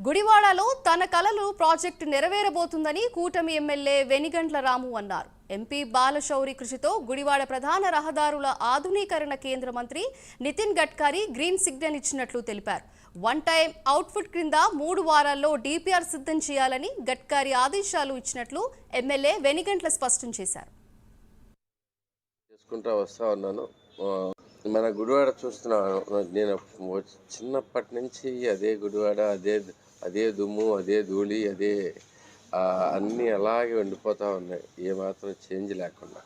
గుడివాడలో తన కలలు ప్రాజెక్టు నెరవేరబోతుందని కూటమి ఎమ్మెల్యే వెనిగండ్ల రాము అన్నారు. ఎంపీ బాలశౌరి కృషితో గుడివాడ ప్రధాన రహదారుల ఆధునీకరణ కేంద్ర మంత్రి నితిన్ గడ్కరీ గ్రీన్ సిగ్నల్ ఇచ్చినట్లు తెలిపారు. వన్ టైం అవుట్పుట్ క్రింద 3 వారాల్లో డిపిఆర్ సిద్ధం చేయాలని గడ్కరీ ఆదేశాలు ఇచ్చినట్లు ఎమ్మెల్యే వెనిగండ్ల స్పష్టం చేశారు. మన గుడివాడ చూస్తున్నాను. నేను చిన్నప్పటి నుంచి అదే గుడివాడ, అదే దుమ్ము, అదే ధూళి, అదే అన్నీ అలాగే ఉండిపోతూ ఉన్నాయి, ఏమాత్రం చేంజ్ లేకుండా.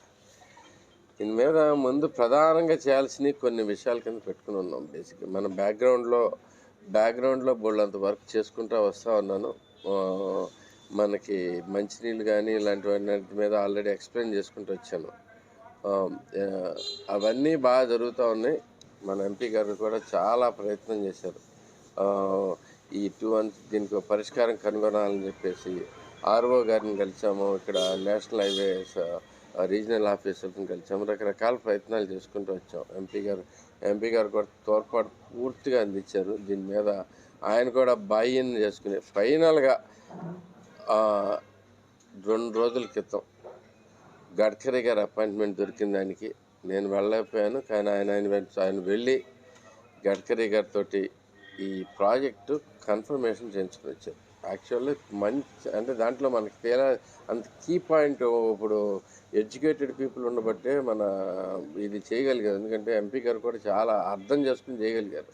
దీని మీద ముందు ప్రధానంగా చేయాల్సినవి కొన్ని విషయాల కింద పెట్టుకుని ఉన్నాం. బేసిక్గా మన బ్యాక్గ్రౌండ్లో బోళ్ళంత వర్క్ చేసుకుంటూ వస్తూ ఉన్నాను. మనకి మంచినీళ్ళు కానీ ఇలాంటివన్నిటి మీద ఆల్రెడీ ఎక్స్ప్లెయిన్ చేసుకుంటూ వచ్చాను. అవన్నీ బాగా జరుగుతూ ఉన్నాయి. మన ఎంపీ గారు కూడా చాలా ప్రయత్నం చేశారు. ఈ 2 months దీనికి పరిష్కారం కనుగొనాలని చెప్పేసి ఆర్ఓ గారిని కలిసాము, ఇక్కడ నేషనల్ హైవేస్ రీజనల్ ఆఫీసర్ని కలిసాము, రకరకాల ప్రయత్నాలు చేసుకుంటూ వచ్చాం. ఎంపీ గారు కూడా తోడ్పాటు పూర్తిగా అందించారు. దీని మీద ఆయన కూడా బాయిన్ చేసుకుని ఫైనల్గా 2 రోజుల క్రితం గడ్కరీ గారి అపాయింట్మెంట్ దొరికింది. దానికి నేను వెళ్ళలేకపోయాను, కానీ ఆయన వెళ్ళి గడ్కరీ గారితో ఈ ప్రాజెక్టు కన్ఫర్మేషన్ చేయించుకుని వచ్చారు. యాక్చువల్లీ మంచి అంటే దాంట్లో మనకి అంత కీ పాయింట్ ఇప్పుడు ఎడ్యుకేటెడ్ పీపుల్ ఉండబట్టే మన ఇది చేయగలిగారు. ఎందుకంటే ఎంపీ గారు కూడా చాలా అర్థం చేసుకుని చేయగలిగారు.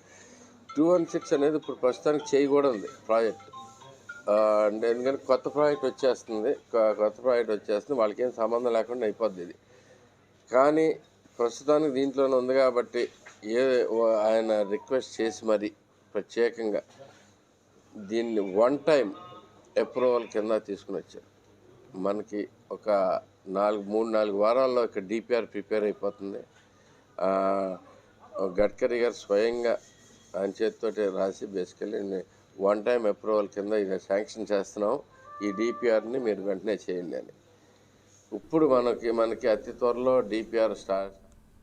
216 అనేది ఇప్పుడు ప్రస్తుతానికి చేయకూడదు ప్రాజెక్ట్. అంటే ఎందుకంటే కొత్త ప్రాజెక్ట్ వచ్చేస్తుంది, వాళ్ళకి ఏం సంబంధం లేకుండా అయిపోద్ది ఇది. కానీ ప్రస్తుతానికి దీంట్లోనే ఉంది కాబట్టి ఆయన రిక్వెస్ట్ చేసి మరి ప్రత్యేకంగా దీన్ని వన్ టైం అప్రూవల్ కింద తీసుకుని వచ్చారు. మనకి ఒక 3-4 వారాల్లో ఇక్కడ డిపిఆర్ ప్రిపేర్ అయిపోతుంది. గడ్కరీ గారు స్వయంగా ఆయన చేతితోటి రాసి బేసికల్లీ వన్ టైం అప్రూవల్ కింద ఇది శాంక్షన్ చేస్తున్నాం, ఈ డిపిఆర్ని మీరు వెంటనే చేయండి అని. ఇప్పుడు మనకి అతి త్వరలో డిపిఆర్ స్టార్ట్